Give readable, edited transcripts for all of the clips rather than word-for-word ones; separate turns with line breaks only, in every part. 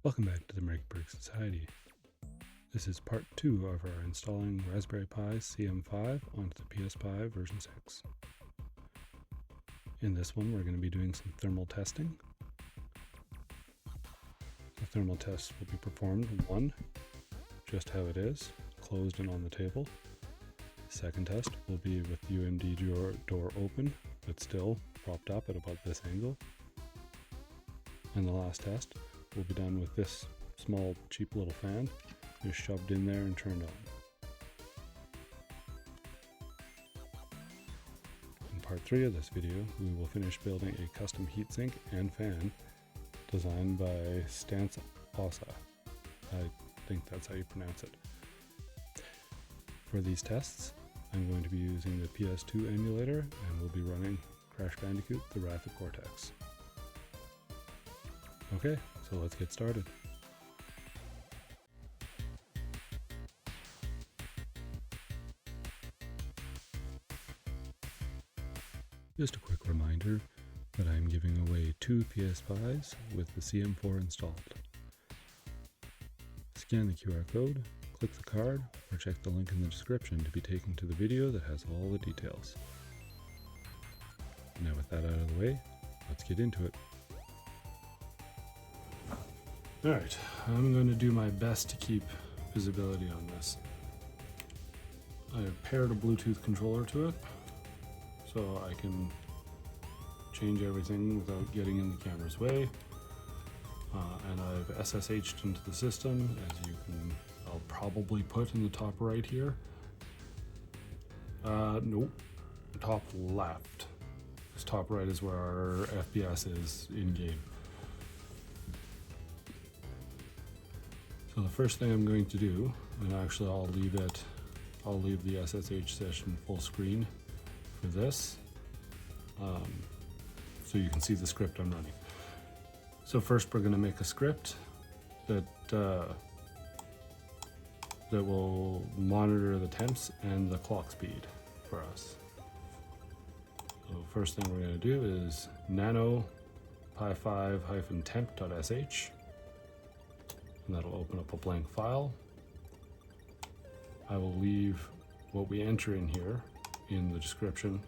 Welcome back to the Makerbird Society. This is part 2 of our installing Raspberry Pi CM5 onto the PSPi version 6. In this one, we're going to be doing some thermal testing. The thermal test will be performed, 1, just how it is, closed and on the table. The second test will be with the UMD door open, but still propped up at about this angle. And the last test will be done with this small cheap little fan just shoved in there and turned on. In part 3 of this video, we will finish building a custom heatsink and fan designed by Stance Ossa. I think that's how you pronounce it. For these tests, I'm going to be using the PS2 emulator and we'll be running Crash Bandicoot: The Wrath of Cortex. Okay, so let's get started. Just a quick reminder that I'm giving away 2 PSPis with the CM4 installed. Scan the QR code, click the card, or check the link in the description to be taken to the video that has all the details. Now with that out of the way, let's get into it. Alright, I'm going to do my best to keep visibility on this. I've paired a Bluetooth controller to it, so I can change everything without getting in the camera's way. And I've SSH'd into the system, as I'll probably put in the top right here. Nope, top left. This top right is where our FPS is in game. So the first thing I'm going to do, and actually I'll leave the SSH session full screen for this, so you can see the script I'm running. So first we're going to make a script that will monitor the temps and the clock speed for us. So first thing we're going to do is nano pi5-temp.sh, and that'll open up a blank file. I will leave what we enter in here in the description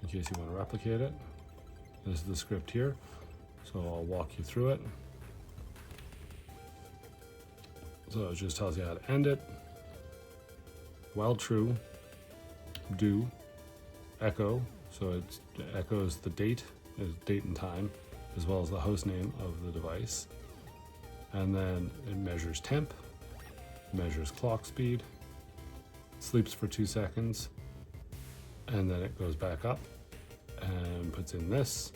in case you want to replicate it. This is the script here, so I'll walk you through it. So it just tells you how to end it. While true, do echo, so it echoes the date and time, as well as the host name of the device. And then it measures temp, measures clock speed, sleeps for 2 seconds, and then it goes back up and puts in this,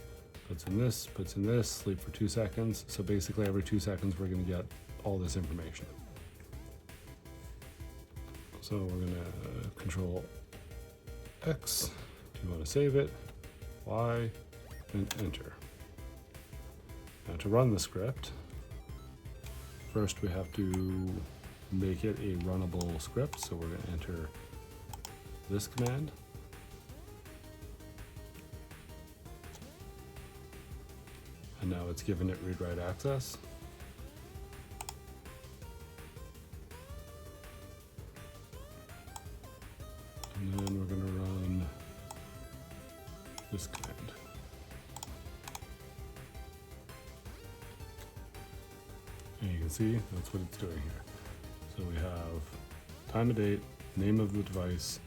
puts in this, puts in this, sleep for 2 seconds. So basically every 2 seconds we're going to get all this information. So we're going to control X if you want to save it, Y, and enter. Now to run the script, first we have to make it a runnable script, so we're going to enter this command. And now it's given it read-write access. And then we're going to run this command. And you can see that's what it's doing here. So we have time of date, name of the device,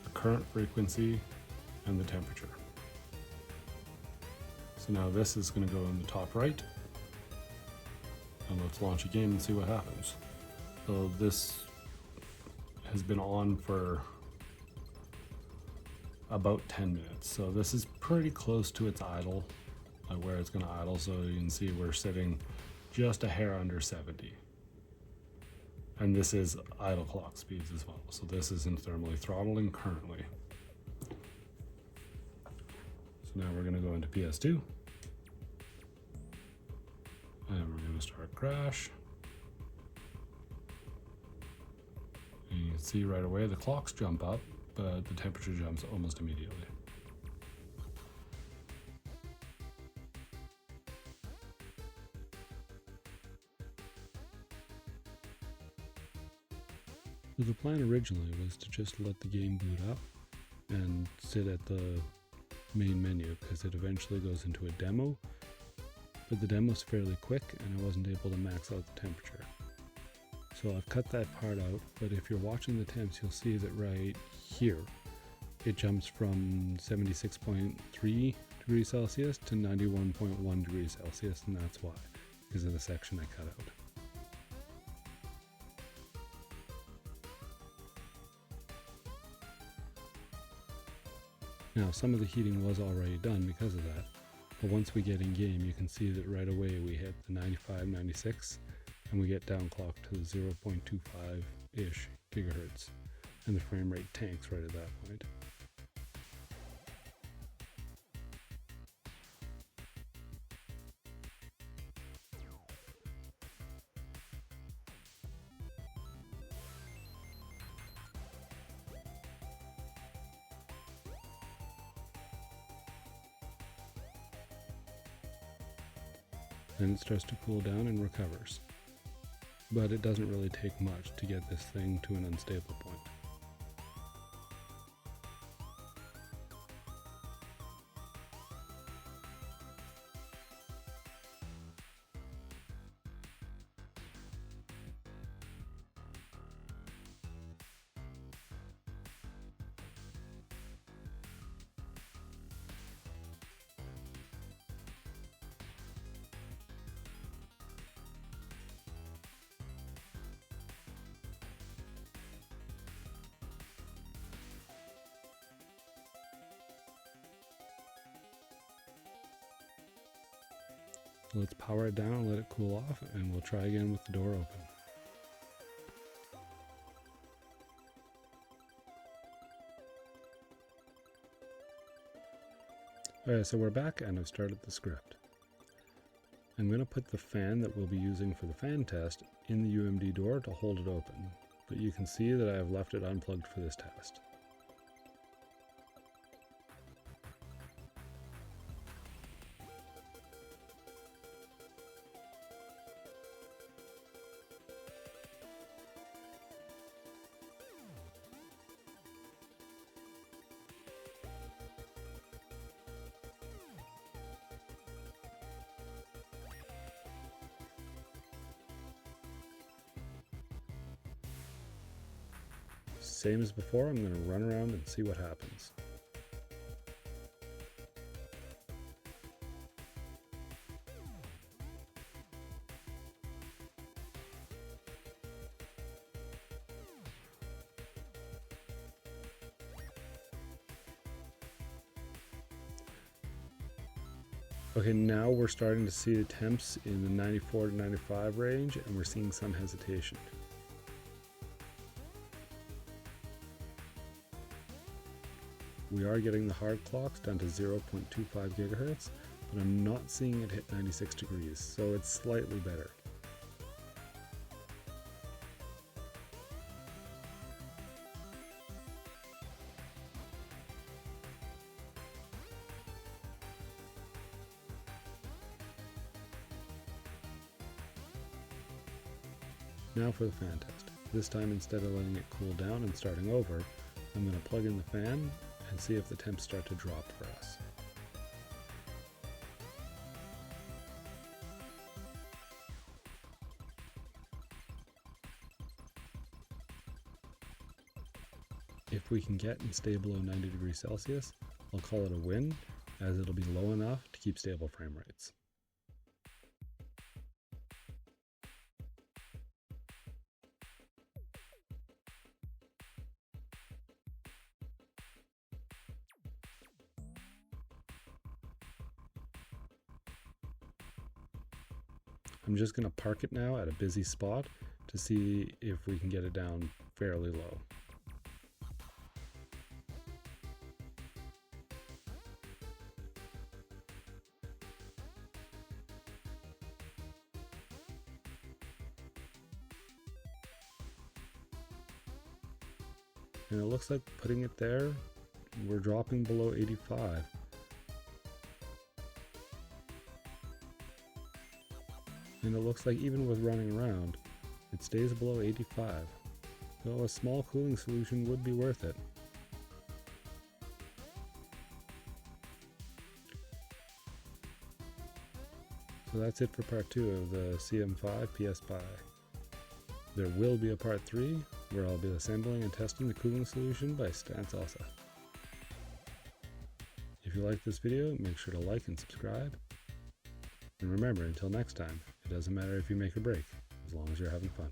the current frequency, and the temperature. So now this is going to go in the top right. And let's launch a game and see what happens. So this has been on for about 10 minutes. So this is pretty close to its idle, like where it's going to idle. So you can see we're sitting just a hair under 70. And this is idle clock speeds as well. So this isn't thermally throttling currently. So now we're going to go into PS2. And we're going to start Crash. And you can see right away the clocks jump up, but the temperature jumps almost immediately. So the plan originally was to just let the game boot up and sit at the main menu because it eventually goes into a demo, but the demo's fairly quick and I wasn't able to max out the temperature. So I've cut that part out, but if you're watching the temps, you'll see that right here, it jumps from 76.3 degrees Celsius to 91.1 degrees Celsius, and that's why, because of the section I cut out. Now, some of the heating was already done because of that, but once we get in game, you can see that right away we hit the 95, 96, and we get down clocked to the 0.25-ish gigahertz, and the frame rate tanks right at that point. Then it starts to cool down and recovers. But it doesn't really take much to get this thing to an unstable point. So let's power it down and let it cool off, and we'll try again with the door open. Alright, so we're back and I've started the script. I'm going to put the fan that we'll be using for the fan test in the UMD door to hold it open, but you can see that I have left it unplugged for this test. Same as before, I'm going to run around and see what happens. Okay, now we're starting to see the temps in the 94 to 95 range, and we're seeing some hesitation. We are getting the hard clocks down to 0.25 gigahertz, but I'm not seeing it hit 96 degrees, so it's slightly better. Now for the fan test. This time, instead of letting it cool down and starting over, I'm going to plug in the fan and see if the temps start to drop for us. If we can get and stay below 90 degrees Celsius, I'll call it a win, as it'll be low enough to keep stable frame rates. I'm just going to park it now at a busy spot to see if we can get it down fairly low. And it looks like putting it there, we're dropping below 85. And it looks like even with running around, it stays below 85. So a small cooling solution would be worth it. So that's it for part 2 of the CM5 PSPi. There will be a part 3 where I'll be assembling and testing the cooling solution by Stan Salsa. If you like this video, make sure to like and subscribe. And remember, until next time, it doesn't matter if you make or break, as long as you're having fun.